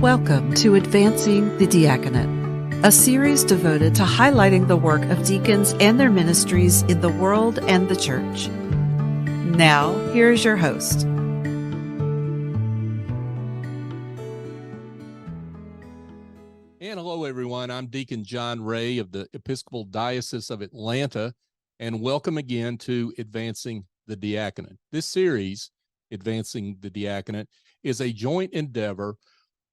Welcome to Advancing the Diaconate, a series devoted to highlighting the work of deacons and their ministries in the world and the church. Now, here's your host. And hello, everyone. I'm Deacon John Ray of the Episcopal Diocese of Atlanta, and welcome again to Advancing the Diaconate. This series, Advancing the Diaconate, is a joint endeavor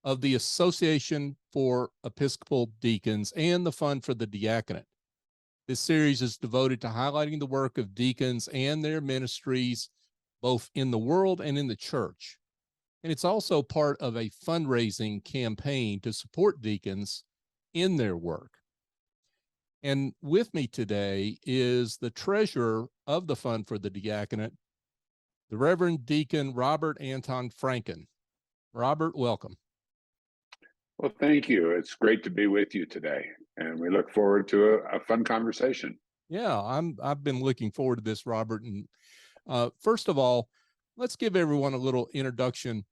of the Association for Episcopal Deacons and the Fund for the Diaconate. This series is devoted to highlighting the work of deacons and their ministries, both in the world and in the church. And it's also part of a fundraising campaign to support deacons in their work. And with me today is the treasurer of the Fund for the Diaconate, the Reverend Deacon Robert Anton Franken. Robert, welcome. Well, thank you. It's great to be with you today, and we look forward to a fun conversation. Yeah, I've been looking forward to this, Robert. And first of all, let's give everyone a little introduction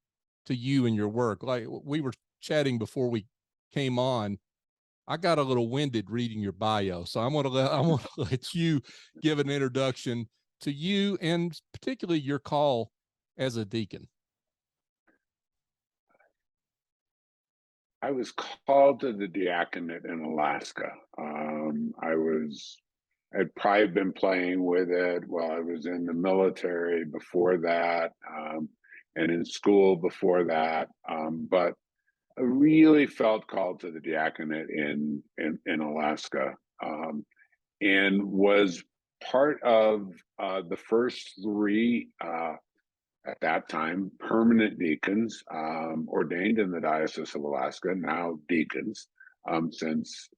to you and your work. Like we were chatting before we came on, I got a little winded reading your bio, so I want to let you give an introduction to you and particularly your call as a deacon. I was called to the diaconate in Alaska. I'd probably been playing with it while I was in the military before that, and in school before that. But I really felt called to the diaconate in Alaska, and was part of the first three at that time, permanent deacons ordained in the Diocese of Alaska, now deacons, since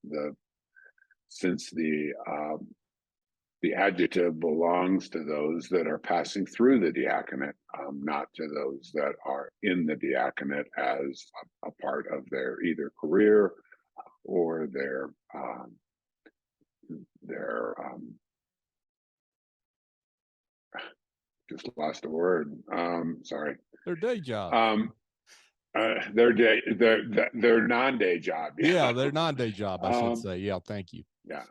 the adjective belongs to those that are passing through the diaconate, not to those that are in the diaconate as a part of their either career or their just lost a word. Sorry. Their day job. Their non-day job. Yeah, their non-day job, I should say. Yeah, thank you. Yeah.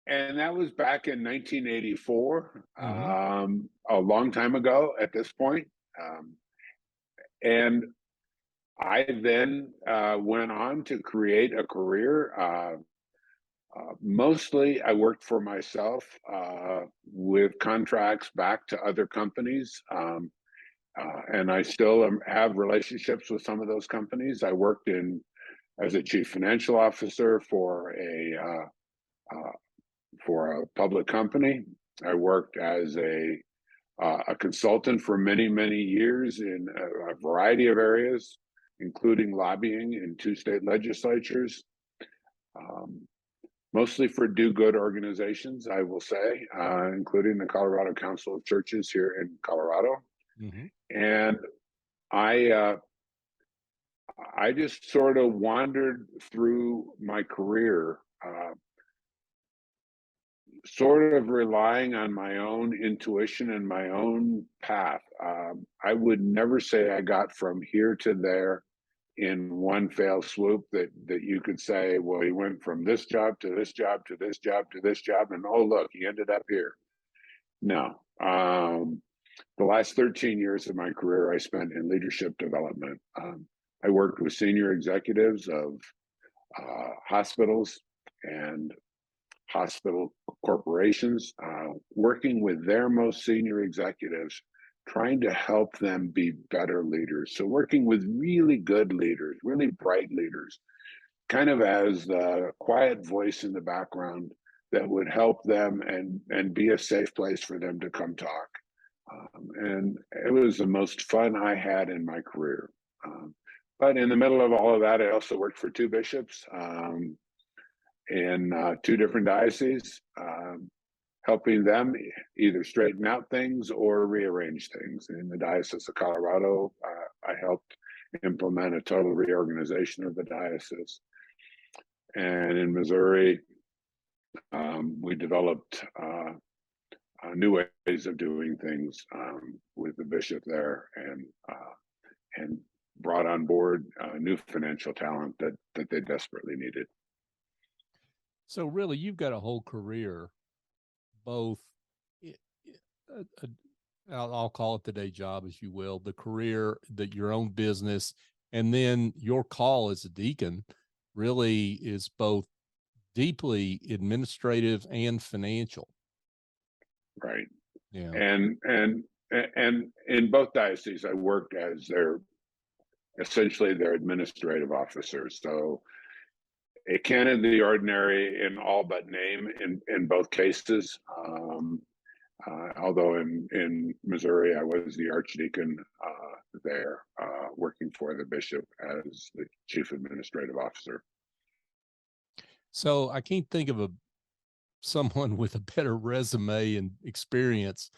And that was back in 1984, a long time ago at this point. And I then went on to create a career. Mostly I worked for myself with contracts back to other companies. And I still have relationships with some of those companies. I worked as a chief financial officer for a public company. I worked as a consultant for many, many years in a variety of areas, including lobbying in 2 state legislatures. Mostly for do-good organizations, I will say, including the Colorado Council of Churches here in Colorado. And I just sort of wandered through my career, sort of relying on my own intuition and my own path. I would never say I got from here to there in one fell swoop, that you could say, well, he went from this job to this job to this job to this job, and oh, look, he ended up here. No. The last 13 years of my career I spent in leadership development. I worked with senior executives of hospitals and hospital corporations, working with their most senior executives, trying to help them be better leaders. So working with really good leaders, really bright leaders, kind of as the quiet voice in the background that would help them and be a safe place for them to come talk. And it was the most fun I had in my career. But in the middle of all of that, I also worked for 2 bishops in 2 different dioceses, helping them either straighten out things or rearrange things. In the Diocese of Colorado, I helped implement a total reorganization of the diocese. And in Missouri, we developed new ways of doing things with the bishop there, and brought on board new financial talent that they desperately needed. So really, you've got a whole career, both, I'll call it the day job, as you will, the career, your own business, and then your call as a deacon really is both deeply administrative and financial. Right. Yeah. And in both dioceses, I worked as essentially their administrative officers. So a canon of the ordinary in all but name in both cases. Although in Missouri, I was the archdeacon there, working for the bishop as the chief administrative officer. So I can't think of someone with a better resume and experience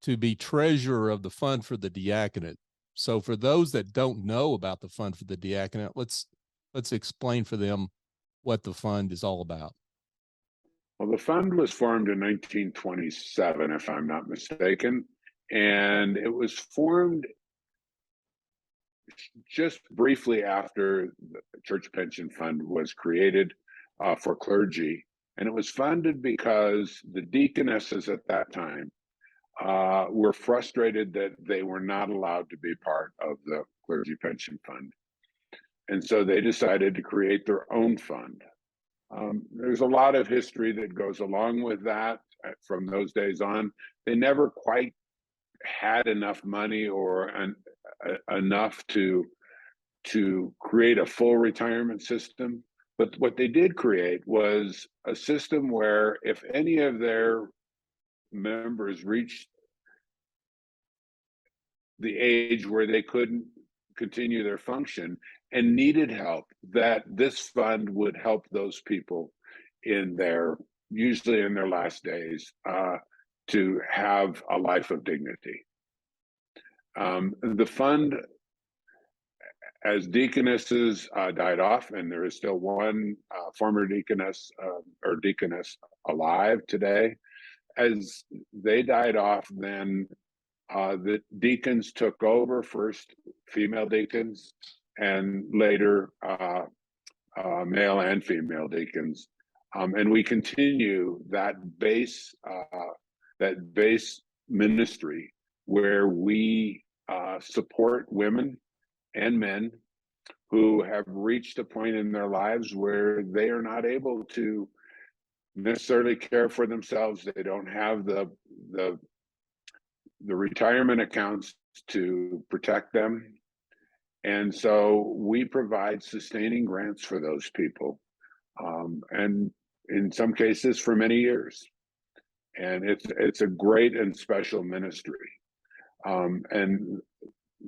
to be treasurer of the fund for the diaconate. So for those that don't know about the fund for the diaconate, let's explain for them what the fund is all about. Well, the fund was formed in 1927, if I'm not mistaken, and it was formed just briefly after the church pension fund was created for clergy. And it was funded because the deaconesses at that time were frustrated that they were not allowed to be part of the clergy pension fund. And so they decided to create their own fund. There's a lot of history that goes along with that from those days on. They never quite had enough money or enough to create a full retirement system. But what they did create was a system where if any of their members reached the age where they couldn't continue their function and needed help, that this fund would help those people usually in their last days, to have a life of dignity. The fund, as deaconesses died off, and there is still one former deaconess or deaconess alive today, as they died off, then the deacons took over, first female deacons, and later male and female deacons. And we continue that base ministry where we support women and men who have reached a point in their lives where they are not able to necessarily care for themselves. They don't have the retirement accounts to protect them. And so we provide sustaining grants for those people, and in some cases for many years. And it's a great and special ministry. And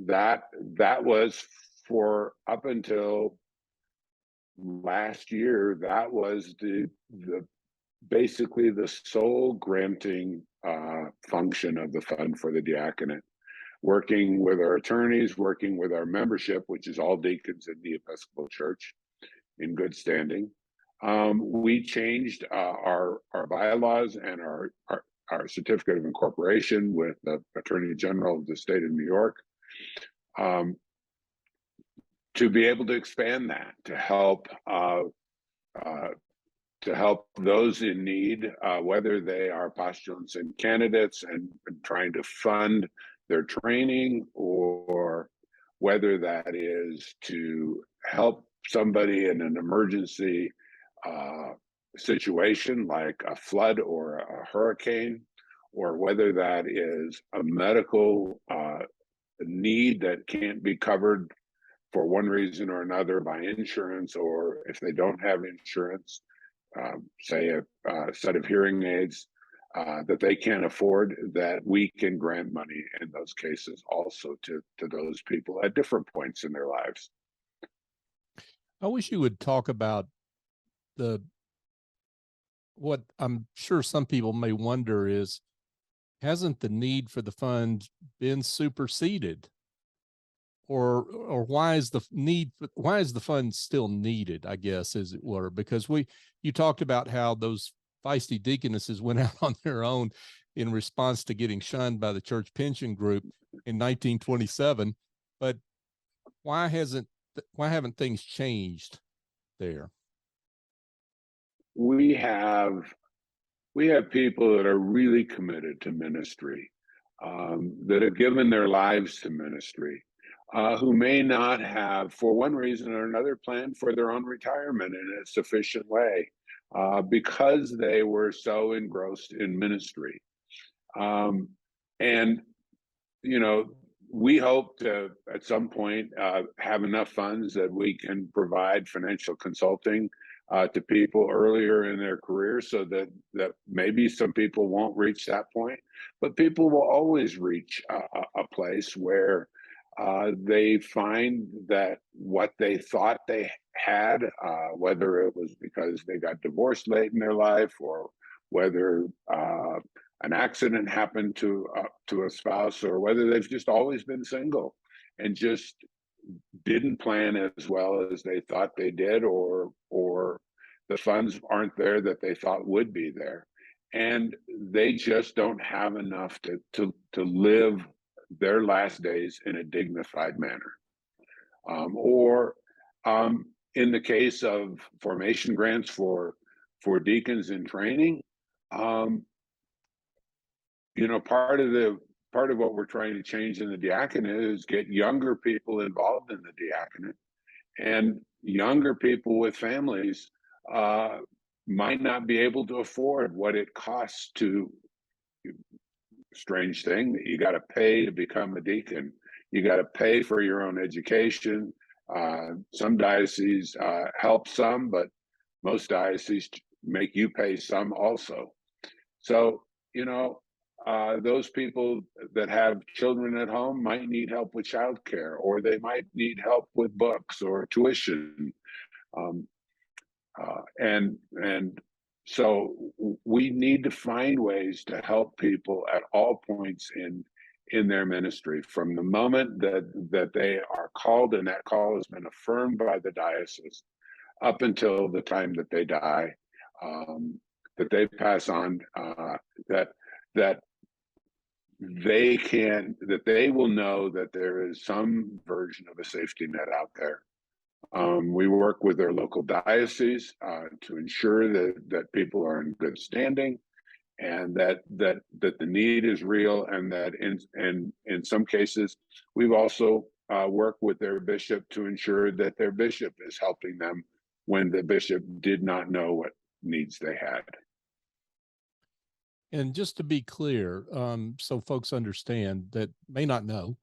that was for up until last year, that was the basically the sole granting function of the fund for the diaconate, working with our attorneys, working with our membership, which is all deacons in the Episcopal Church in good standing. We changed our bylaws and our certificate of incorporation with the Attorney General of the state of New York, to be able to expand that, to help those in need, whether they are postulants and candidates and trying to fund their training, or whether that is to help somebody in an emergency situation like a flood or a hurricane, or whether that is a medical need that can't be covered for one reason or another by insurance, or if they don't have insurance, say a set of hearing aids that they can't afford, that we can grant money in those cases also to those people at different points in their lives. I wish you would talk about what I'm sure some people may wonder is, hasn't the need for the fund been superseded? Or why is the fund still needed, I guess, as it were? Because you talked about how those feisty deaconesses went out on their own in response to getting shunned by the church pension group in 1927. But why haven't things changed there? We have people that are really committed to ministry, that have given their lives to ministry, who may not have, for one reason or another, planned for their own retirement in a sufficient way, because they were so engrossed in ministry. And, you know, we hope to, at some point, have enough funds that we can provide financial consulting to people earlier in their career, so that maybe some people won't reach that point, but people will always reach a place where they find that what they thought they had, whether it was because they got divorced late in their life, or whether an accident happened to a spouse, or whether they've just always been single and just didn't plan as well as they thought they did, or the funds aren't there that they thought would be there, and they just don't have enough to live their last days in a dignified manner. Or in the case of formation grants for deacons in training, you know, part of what we're trying to change in the diaconate is get younger people involved in the diaconate, and younger people with families might not be able to afford what it costs to, strange thing, that you got to pay to become a deacon. You got to pay for your own education. Some dioceses help some, but most dioceses make you pay some also. So, you know, those people that have children at home might need help with childcare, or they might need help with books or tuition. And so we need to find ways to help people at all points in their ministry, from the moment that they are called and that call has been affirmed by the diocese, up until the time that they die, that they pass on, that they will know that there is some version of a safety net out there. We work with their local diocese to ensure that people are in good standing, and that the need is real, and that in some cases we've also worked with their bishop to ensure that their bishop is helping them when the bishop did not know what needs they had. And just to be clear, so folks understand that may not know,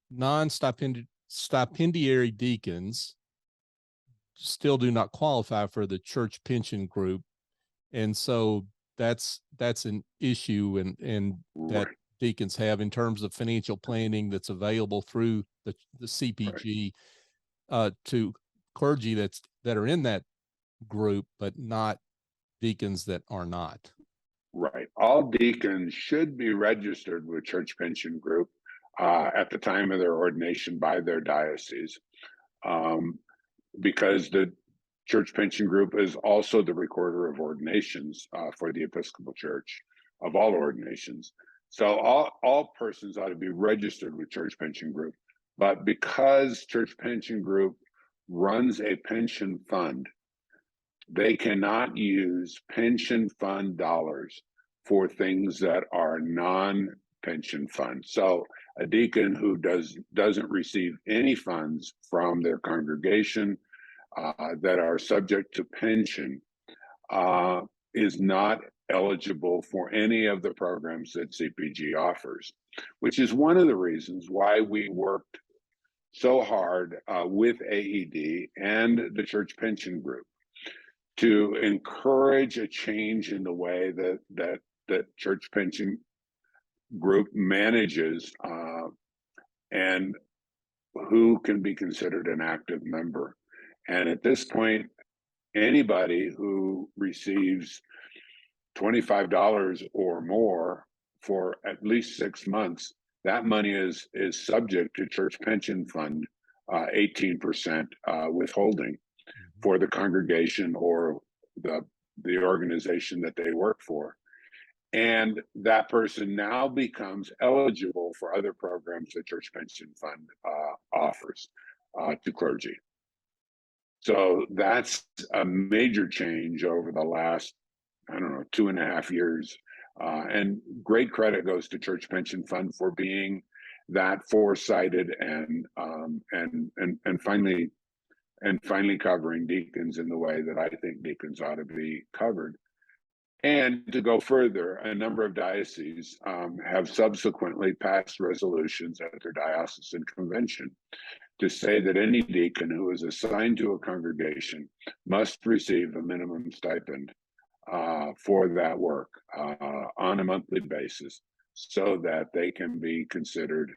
non-stipendiary deacons still do not qualify for the church pension group, and so that's an issue, and that Right. deacons have in terms of financial planning that's available through the CPG, right, to clergy that are in that group, but not deacons that are not. Right. All deacons should be registered with church pension group at the time of their ordination by their diocese, because the church pension group is also the recorder of ordinations for the Episcopal Church, of all ordinations. So all persons ought to be registered with church pension group. But because church pension group runs a pension fund, they cannot use pension fund dollars for things that are non-pension funds. So a deacon who doesn't receive any funds from their congregation that are subject to pension is not eligible for any of the programs that CPG offers, which is one of the reasons why we worked so hard with AED and the church pension group to encourage a change in the way that church pension group manages and who can be considered an active member. And at this point, anybody who receives $25 or more for at least 6 months, that money is subject to church pension fund 18% withholding for the congregation or the organization that they work for. And that person now becomes eligible for other programs that church pension fund offers to clergy. So that's a major change over the last, I don't know, 2.5 years. And great credit goes to Church Pension Fund for being that foresighted and finally covering deacons in the way that I think deacons ought to be covered. And to go further, a number of dioceses have subsequently passed resolutions at their diocesan convention to say that any deacon who is assigned to a congregation must receive a minimum stipend for that work on a monthly basis, so that they can be considered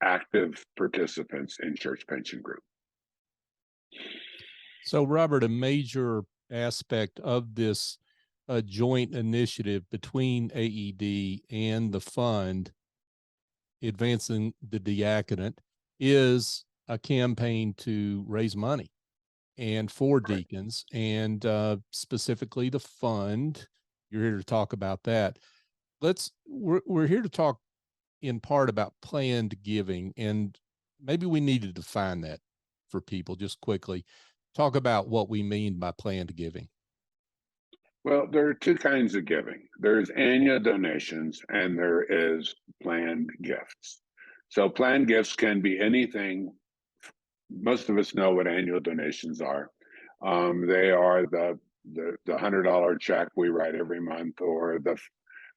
active participants in church pension group. So, Robert, a major aspect of this joint initiative between AED and the fund advancing the diaconate is a campaign to raise money and for deacons, and specifically the fund. You're here to talk about that. We're here to talk in part about planned giving, and maybe we need to define that for people just quickly. Talk about what we mean by planned giving. Well, there are two kinds of giving. There's annual donations and there is planned gifts. So planned gifts can be anything. Most of us know what annual donations are. They are the $100 check we write every month, or the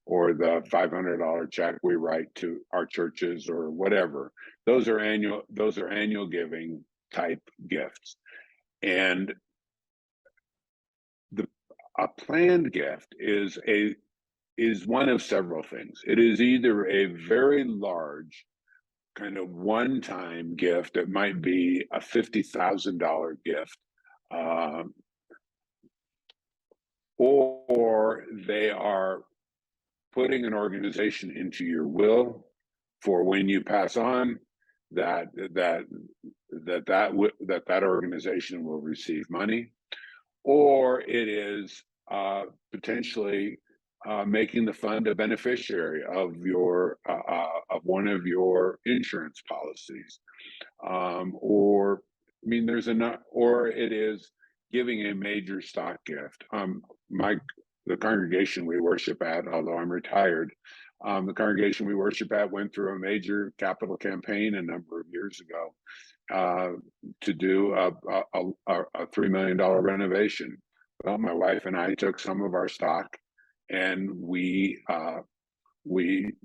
$500 check we write to our churches, or whatever. Those are annual giving type gifts. And a planned gift is one of several things. It is either a very large kind of one-time gift. It might be a $50,000 gift, or they are putting an organization into your will for when you pass on, that organization will receive money, or it is potentially making the fund a beneficiary of one of your insurance policies, or it is giving a major stock gift. The congregation we worship at, although I'm retired, the congregation we worship at went through a major capital campaign a number of years ago to do a $3 million renovation. Well, my wife and I took some of our stock, and we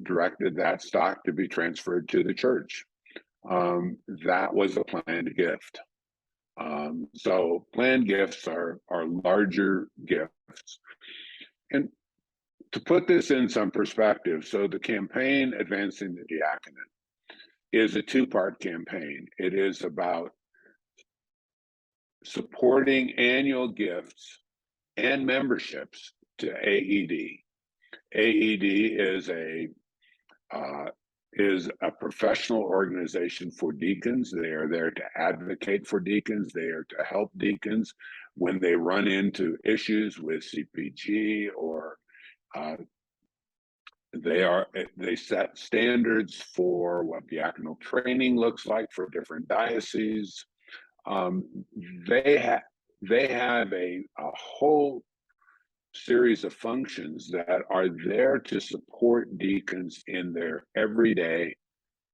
directed that stock to be transferred to the church. That was a planned gift. So planned gifts are larger gifts. And to put this in some perspective, so the campaign Advancing the Diaconate is a two-part campaign. It is about supporting annual gifts and memberships to AED. AED is a professional organization for deacons. They are there to advocate for deacons. They are to help deacons when they run into issues with CPG, or they set standards for what diaconal training looks like for different dioceses. They have a whole series of functions that are there to support deacons in their everyday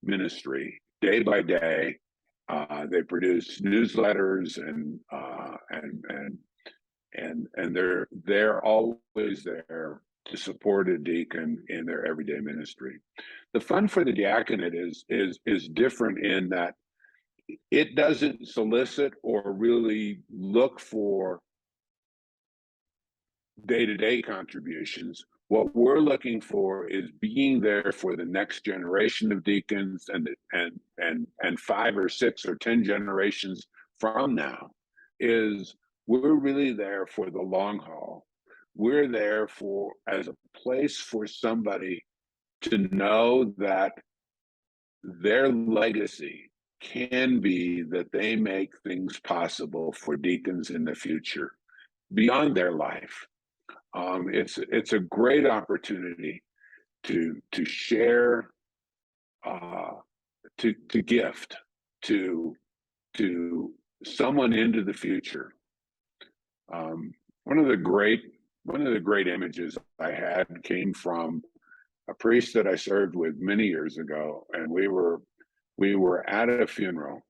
ministry, day by day. They produce newsletters and they're always there to support a deacon in their everyday ministry. The fund for the diaconate is different in that it doesn't solicit or really look for day-to-day contributions. What we're looking for is being there for the next generation of deacons, and 5 or 6 or 10 generations from now. We're really there for the long haul. We're there as a place for somebody to know that their legacy can be that they make things possible for deacons in the future beyond their life. It's a great opportunity to share to gift to someone into the future. One of the great images I had came from a priest that I served with many years ago, and we were at a funeral,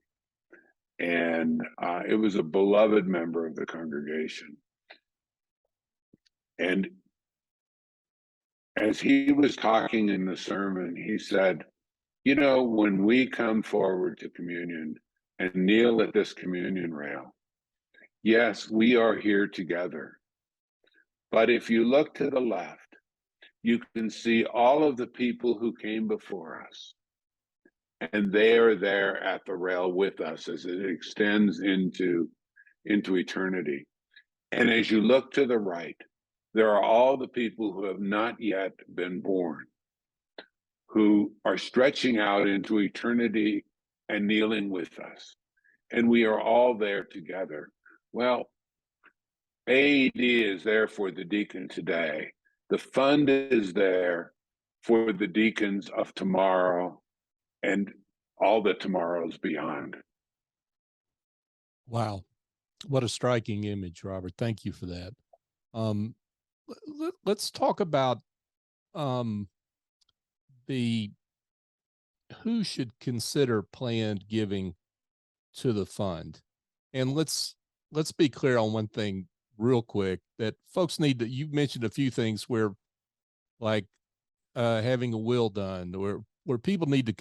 and it was a beloved member of the congregation. And as he was talking in the sermon, he said, "You know, when we come forward to communion and kneel at this communion rail, yes, we are here together. But if you look to the left, you can see all of the people who came before us. And they are there at the rail with us as it extends into eternity. And as you look to the right, there are all the people who have not yet been born, who are stretching out into eternity and kneeling with us. And we are all there together." Well, AED is there for the deacon today. The fund is there for the deacons of tomorrow and all the tomorrows beyond. Wow. What a striking image, Robert. Thank you for that. Let's talk about who should consider planned giving to the fund. And let's be clear on one thing real quick, that folks need to, you've mentioned a few things where, like having a will done, where people need to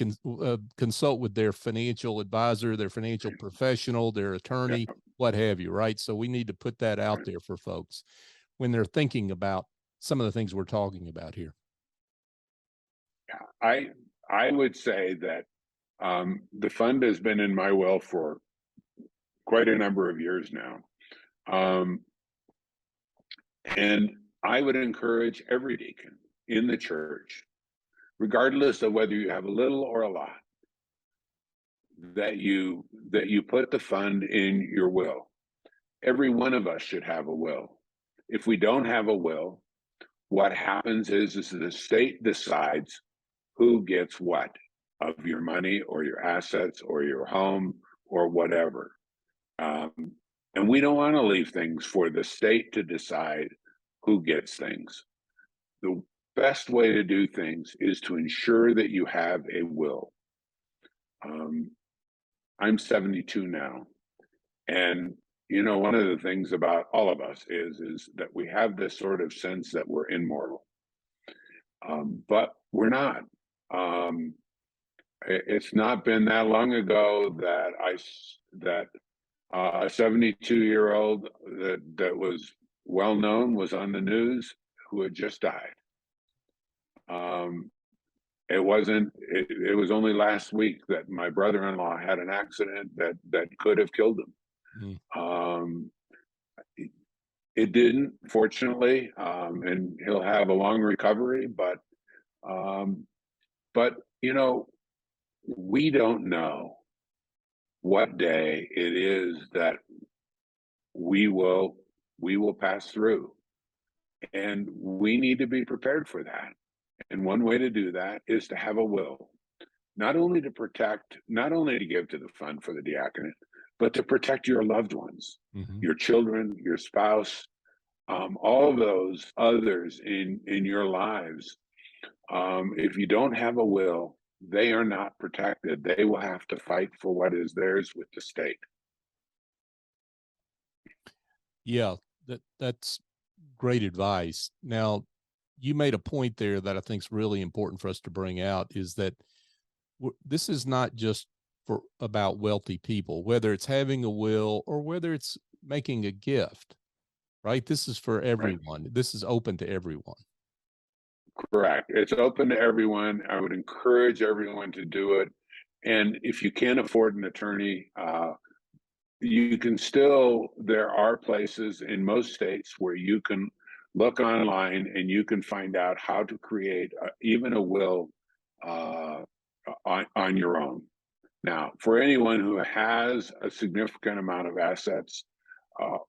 consult with their financial advisor, their financial professional, their attorney, what have you, right? So we need to put that out there for folks when they're thinking about some of the things we're talking about here. I would say that the fund has been in my will for quite a number of years now. And I would encourage every deacon in the church, regardless of whether you have a little or a lot, that you put the fund in your will. Every one of us should have a will. If we don't have a will, what happens is the state decides who gets what of your money or your assets or your home or whatever. And we don't want to leave things for the state to decide who gets things. The best way to do things is to ensure that you have a will. I'm 72 now, and you know, one of the things about all of us is that we have this sort of sense that we're immortal, but we're not. It's not been that long ago that a 72-year-old that was well known was on the news who had just died. It was only last week that my brother-in-law had an accident that could have killed him. It didn't, fortunately, and he'll have a long recovery, but you know, we don't know what day it is that we will pass through, and we need to be prepared for that. And one way to do that is to have a will, not only to give to the fund for the diaconate, but to protect your loved ones, your children, your spouse, all of those others in your lives. If you don't have a will, they are not protected. They will have to fight for what is theirs with the state. Yeah, that's great advice. Now, you made a point there that I think is really important for us to bring out, is that this is not just about wealthy people, whether it's having a will or whether it's making a gift, right? This is for everyone. Right. This is open to everyone. Correct. It's open to everyone. I would encourage everyone to do it. And if you can't afford an attorney, you can still, there are places in most states where you can look online and you can find out how to create even a will on your own. Now, for anyone who has a significant amount of assets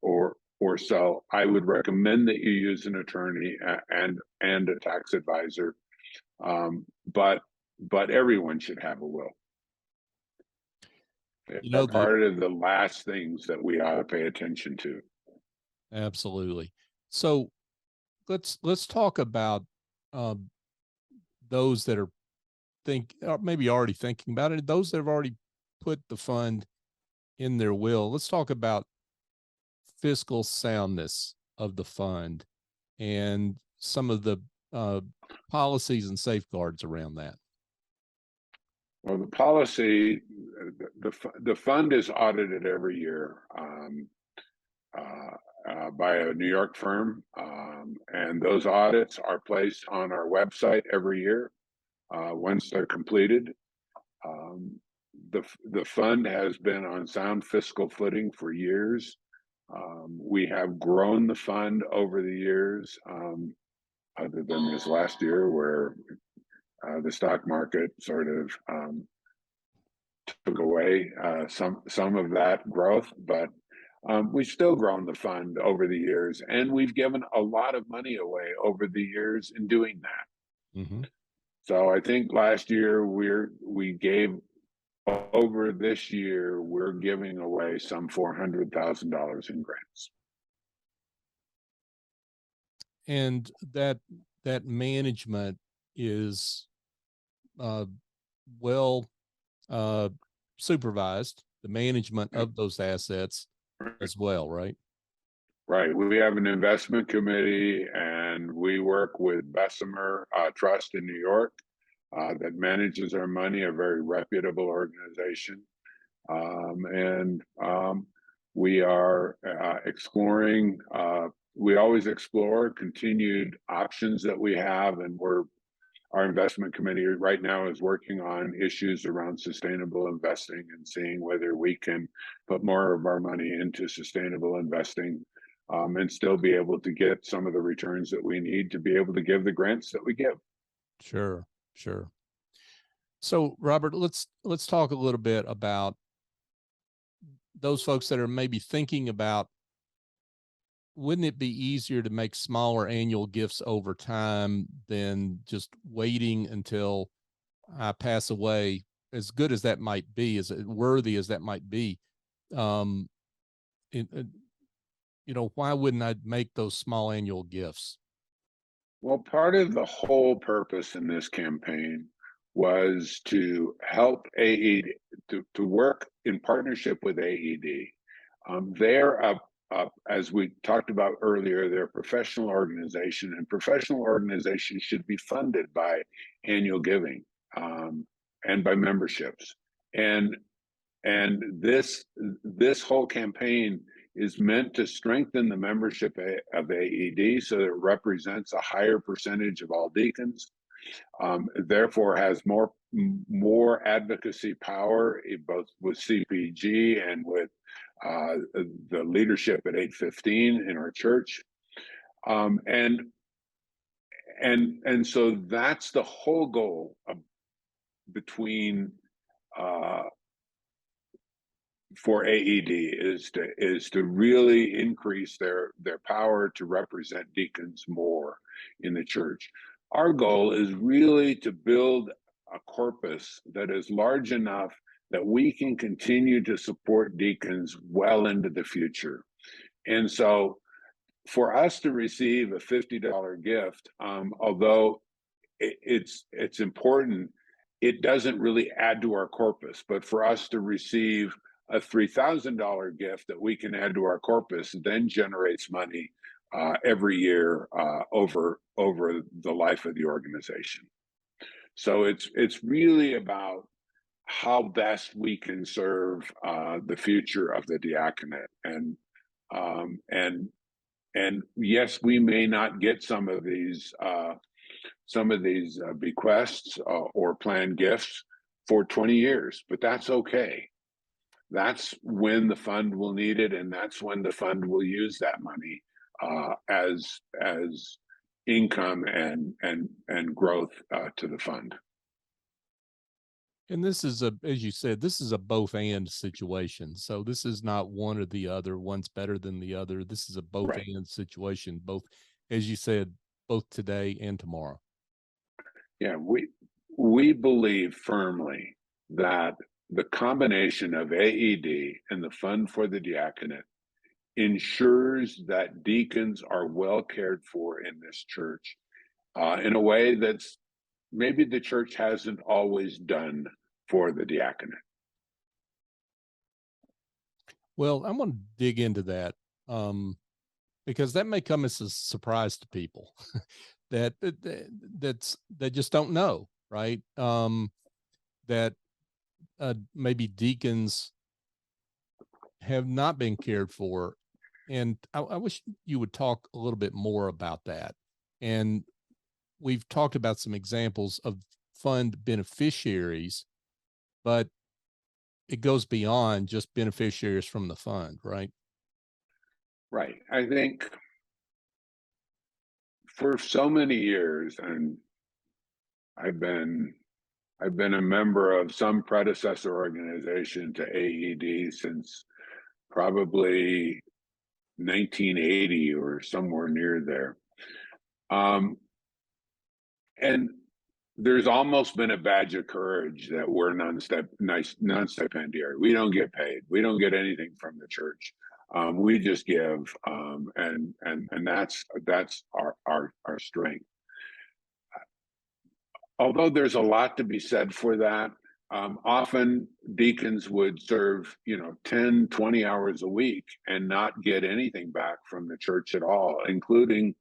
or so, I would recommend that you use an attorney and a tax advisor. But everyone should have a will. You know, part of the last things that we ought to pay attention to. Absolutely. So let's talk about those that are maybe already thinking about it, those that have already put the fund in their will. Let's talk about fiscal soundness of the fund and some of the policies and safeguards around that. Well, the policy, the fund is audited every year by a New York firm, and those audits are placed on our website every year once they're completed. The fund has been on sound fiscal footing for years. We have grown the fund over the years, other than this last year where the stock market sort of took away some of that growth, but we've still grown the fund over the years, and we've given a lot of money away over the years in doing that. Mm-hmm. So I think last year we gave, over this year we're giving away some $400,000 in grants. And that management is well supervised, the management of those assets as well, right? Right. We have an investment committee, and we work with Bessemer Trust in New York that manages our money, a very reputable organization. We are exploring, we always explore continued options that we have, and our investment committee right now is working on issues around sustainable investing and seeing whether we can put more of our money into sustainable investing and still be able to get some of the returns that we need to be able to give the grants that we give. Sure. So, Robert, let's talk a little bit about those folks that are maybe thinking about, wouldn't it be easier to make smaller annual gifts over time than just waiting until I pass away? As good as that might be, as worthy as that might be, why wouldn't I make those small annual gifts? Well, part of the whole purpose in this campaign was to help AED, to work in partnership with AED. They're as we talked about earlier, they're a professional organization, and professional organizations should be funded by annual giving and by memberships. And this whole campaign is meant to strengthen the membership of AED so that it represents a higher percentage of all deacons, therefore has more advocacy power both with CPG and with the leadership at 815 in our church. And so that's the whole goal between for AED is to really increase their power to represent deacons more in the church. Our goal is really to build a corpus that is large enough that we can continue to support deacons well into the future. And so for us to receive a $50 gift, although it's important, it doesn't really add to our corpus. But for us to receive a $3,000 gift that we can add to our corpus then generates money every year over the life of the organization. So it's really about how best we can serve the future of the diaconate, and yes, we may not get some of these bequests or planned gifts for 20 years, but that's okay. That's when the fund will need it, and that's when the fund will use that money as income and growth to the fund. And this is as you said, this is a both and situation. So this is not one or the other. One's better than the other. This is a both Right. and situation, both, as you said, both today and tomorrow. Yeah, we believe firmly that the combination of AED and the fund for the diaconate ensures that deacons are well cared for in this church in a way that's maybe the church hasn't always done for the diaconate. Well, I'm going to dig into that because that may come as a surprise to people that just don't know, right? That maybe deacons have not been cared for. And I wish you would talk a little bit more about that. And we've talked about some examples of fund beneficiaries, but it goes beyond just beneficiaries from the fund, right? Right. I think for so many years, and I've been a member of some predecessor organization to AED since probably 1980 or somewhere near there. And there's almost been a badge of courage that we're non-stipendiary. We don't get paid. We don't get anything from the church. We just give, and that's our strength. Although there's a lot to be said for that, often deacons would serve, 10, 20 hours a week and not get anything back from the church at all, including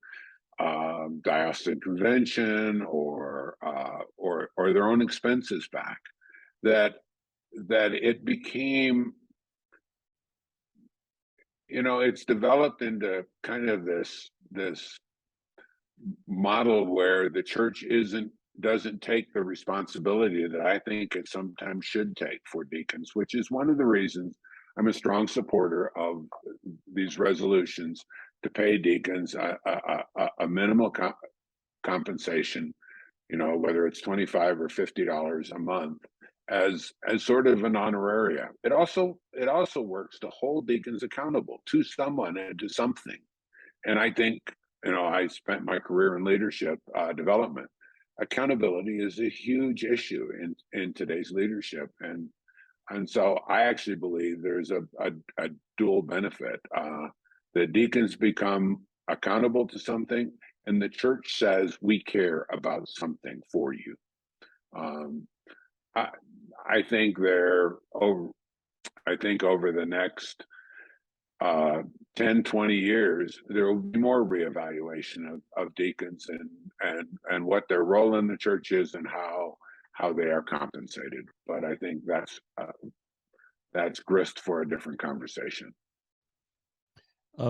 diocesan convention or their own expenses back. That it became, it's developed into kind of this model where the church doesn't take the responsibility that I think it sometimes should take for deacons, which is one of the reasons I'm a strong supporter of these resolutions to pay deacons a minimal compensation, whether it's $25 or $50 a month as sort of an honoraria. It also works to hold deacons accountable to someone and to something. And I think, I spent my career in leadership development. Accountability is a huge issue in today's leadership. And so I actually believe there's a dual benefit. The deacons become accountable to something, and the church says we care about something for you. I think over the next 10, 20 years, there will be more reevaluation of deacons and what their role in the church is and how they are compensated. But I think that's grist for a different conversation.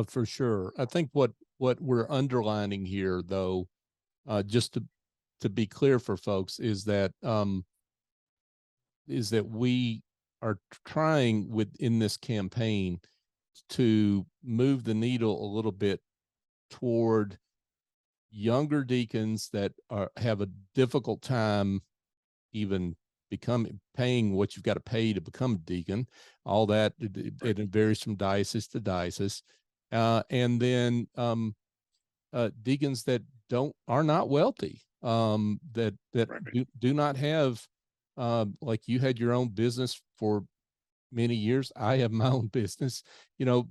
For sure. I think what we're underlining here, though, just to be clear for folks, is that we are trying within this campaign to move the needle a little bit toward younger deacons that have a difficult time even paying what you've got to pay to become a deacon. All that it varies from diocese to diocese, and then deacons that are not wealthy, that do not have, like you had your own business for many years. I have my own business, they're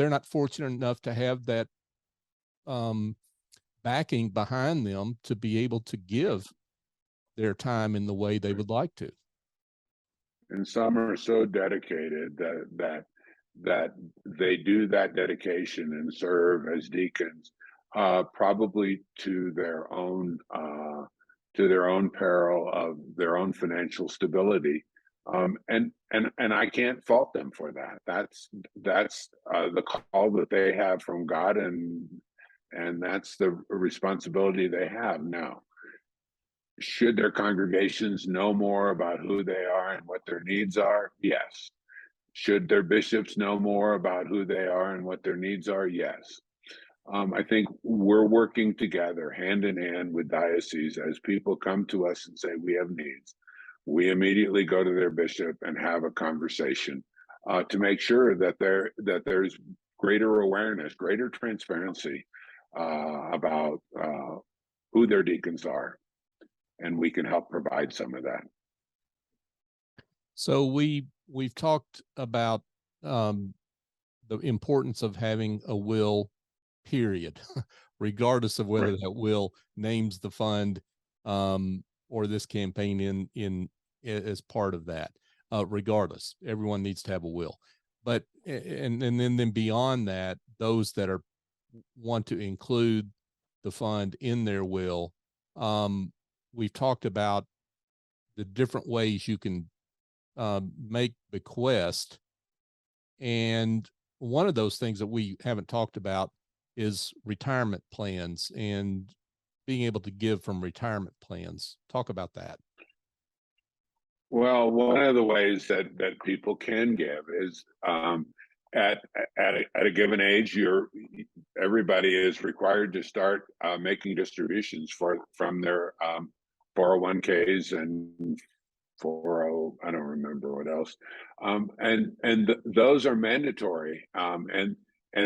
not fortunate enough to have that backing behind them to be able to give their time in the way they would like to. And some are so dedicated that they do that dedication and serve as deacons, probably to their own peril of their own financial stability. And I can't fault them for that. That's the call that they have from God, and that's the responsibility they have now. Should their congregations know more about who they are and what their needs are? Yes. Should their bishops know more about who they are and what their needs are? Yes. I think we're working together hand in hand with dioceses. As people come to us and say we have needs, we immediately go to their bishop and have a conversation to make sure that there's greater awareness, greater transparency about who their deacons are, and we can help provide some of that. So we've talked about the importance of having a will, period, regardless of whether Right. that will names the fund or this campaign in as part of that. Regardless, everyone needs to have a will. But and then beyond that, those that are want to include the fund in their will, we've talked about the different ways you can make bequest. And one of those things that we haven't talked about is retirement plans and being able to give from retirement plans. Talk about that. Well, one of the ways that people can give is at a given age, everybody is required to start making distributions from their 401ks and 40, I don't remember what else, those are mandatory, and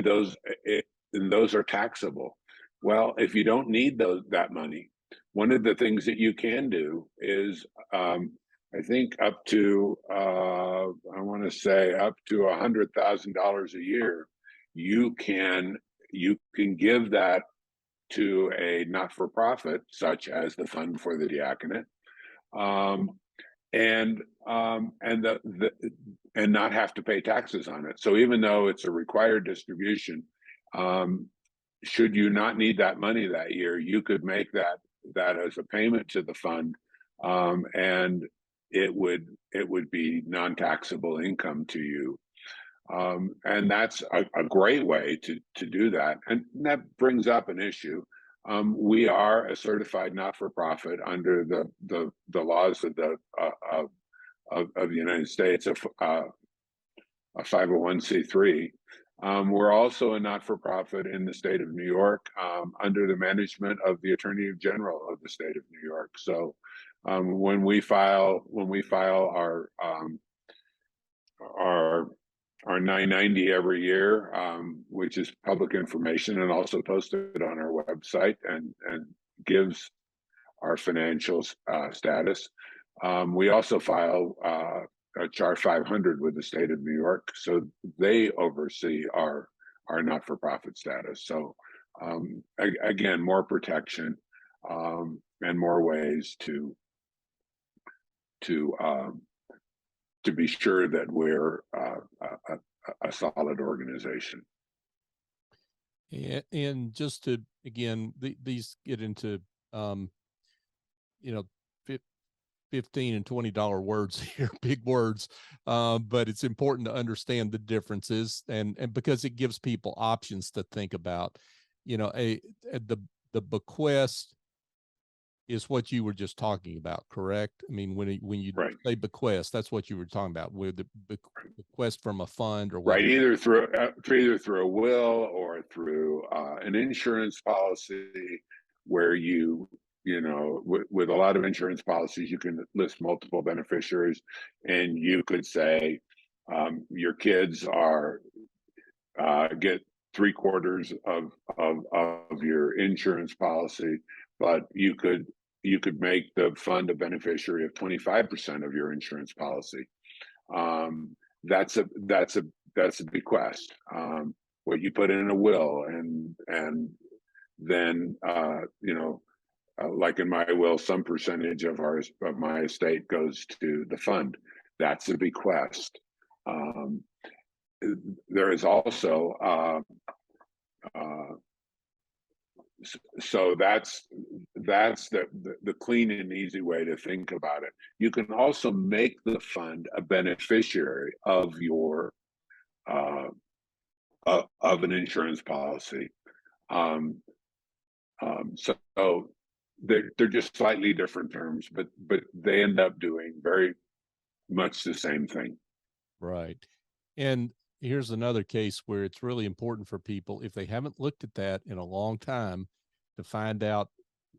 those are taxable. Well, if you don't need that money, one of the things that you can do is I think up to I want to say up to $100,000 a year, you can give that to a not-for-profit, such as the Fund for the Diaconate, and not have to pay taxes on it. So even though it's a required distribution, should you not need that money that year, you could make that as a payment to the fund, and it would be non-taxable income to you. And that's a great way to do that. And that brings up an issue. We are a certified not-for-profit under the laws of the United States, a 501c3. We're also a not-for-profit in the state of New York, under the management of the Attorney General of the state of New York. So when we file our 990 every year, which is public information and also posted on our website and gives our financial status. We also file a Char 500 with the state of New York, so they oversee our not-for-profit status. So again, more protection and more ways to be sure that we're a solid organization. And just to, again, these get into, 15 and $20 words here, big words, but it's important to understand the differences, and because it gives people options to think about. The bequest is what you were just talking about, correct? I mean, when you Right. say bequest, that's what you were talking about, with the bequest from a fund or right, either through a will or through an insurance policy, where with a lot of insurance policies, you can list multiple beneficiaries, and you could say your kids get 3/4 of your insurance policy, but you could make the fund a beneficiary of 25% of your insurance policy. That's a bequest. What you put in a will, and then like in my will, some percentage of my estate goes to the fund. That's a bequest. There is also so that's the clean and easy way to think about it. You can also make the fund a beneficiary of your of an insurance policy. So they're just slightly different terms, but they end up doing very much the same thing. Right. And here's another case where it's really important for people, if they haven't looked at that in a long time, to find out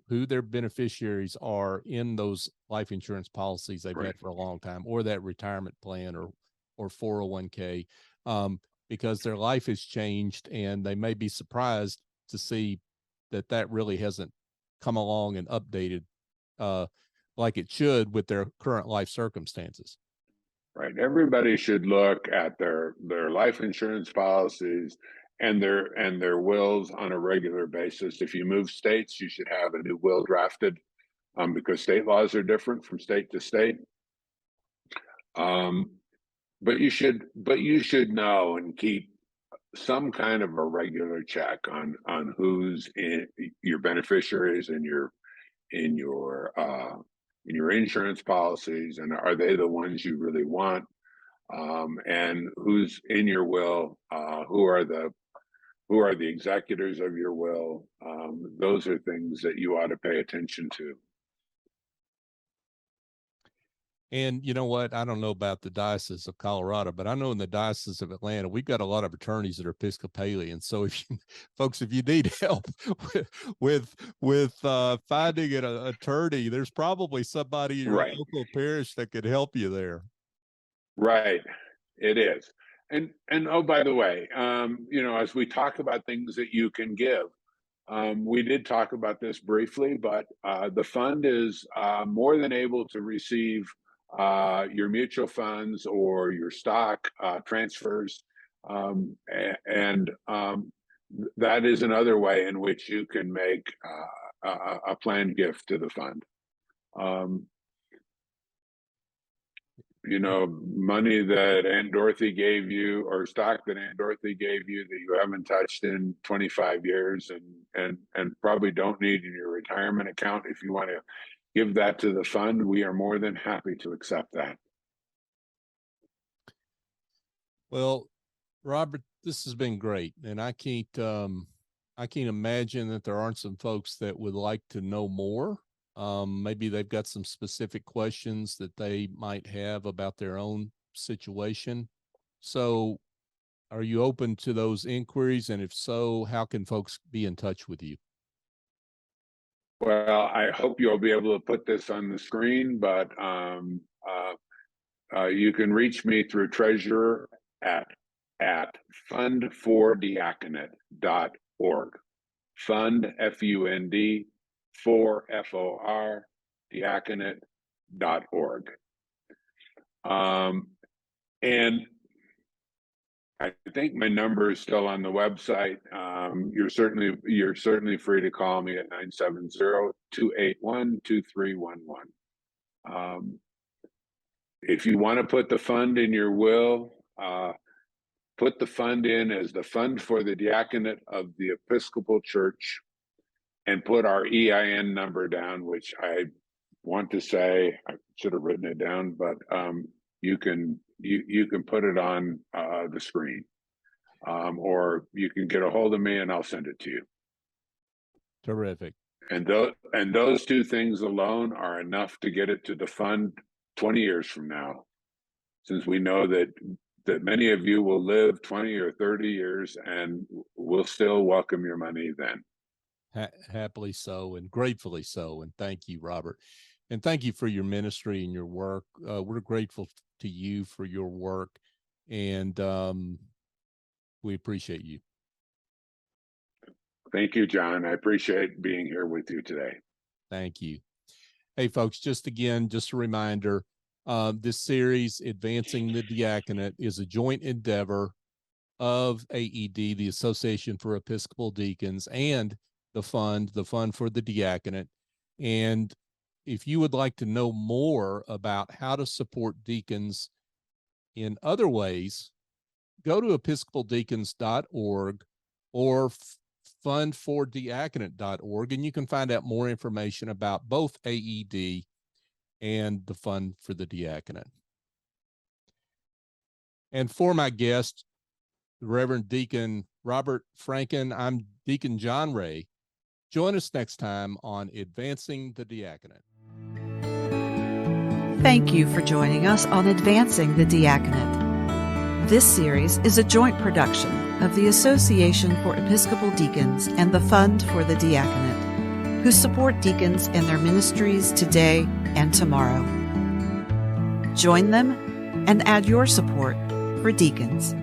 who their beneficiaries are in those life insurance policies they've had for a long time, or that retirement plan or 401k, because their life has changed, and they may be surprised to see that really hasn't come along and updated like it should with their current life circumstances. right? Everybody should look at their life insurance policies and their wills on a regular basis. If you move states, you should have a new will drafted, because state laws are different from state to state. But you should know and keep some kind of a regular check on who's in your beneficiaries in your insurance policies, and are they the ones you really want, and who's in your will, who are the executors of your will. Those are things that you ought to pay attention to. And you know what? I don't know about the Diocese of Colorado, but I know in the Diocese of Atlanta, we've got a lot of attorneys that are Episcopalian. So if you folks, if you need help with finding an attorney, there's probably somebody in your local parish that could help you there. Right. It is. And oh, by the way, as we talk about things that you can give, we did talk about this briefly, but the fund is more than able to receive your mutual funds or your stock transfers, and that is another way in which you can make a planned gift to the fund. Money that Aunt Dorothy gave you, or stock that Aunt Dorothy gave you that you haven't touched in 25 years and probably don't need in your retirement account. If you want to give that to the fund, we are more than happy to accept that. Well, Robert, this has been great. And I can't imagine that there aren't some folks that would like to know more. Maybe they've got some specific questions that they might have about their own situation. So are you open to those inquiries? And if so, how can folks be in touch with you? Well, I hope you'll be able to put this on the screen, but you can reach me through treasurer at fundfordiaconate.org. Fund, F-U-N-D, for F-O-R, diaconate.org. And I think my number is still on the website. You're certainly free to call me at 970-281-2311. If you want to put the fund in your will, put the fund in as the Fund for the Diaconate of the Episcopal Church, and put our EIN number down, which I want to say, I should have written it down, but you can put it on the screen, or you can get a hold of me and I'll send it to you. Terrific. And those two things alone are enough to get it to the fund 20 years from now, since we know that many of you will live 20 or 30 years and we'll still welcome your money then. Happily so, and gratefully so. And thank you, Robert. And thank you for your ministry and your work. We're grateful to you for your work, and we appreciate you. Thank you, John. I appreciate being here with you today. Thank you. Hey, folks, just a reminder, this series, Advancing the Diaconate, is a joint endeavor of AED, the Association for Episcopal Deacons, and the Fund for the Diaconate. And if you would like to know more about how to support deacons in other ways, go to episcopaldeacons.org or fundfordiaconate.org, and you can find out more information about both AED and the Fund for the Diaconate. And for my guest, the Reverend Deacon Robert Franken, I'm Deacon John Ray. Join us next time on Advancing the Diaconate. Thank you for joining us on Advancing the Diaconate. This series is a joint production of the Association for Episcopal Deacons and the Fund for the Diaconate, who support deacons and their ministries today and tomorrow. Join them and add your support for deacons.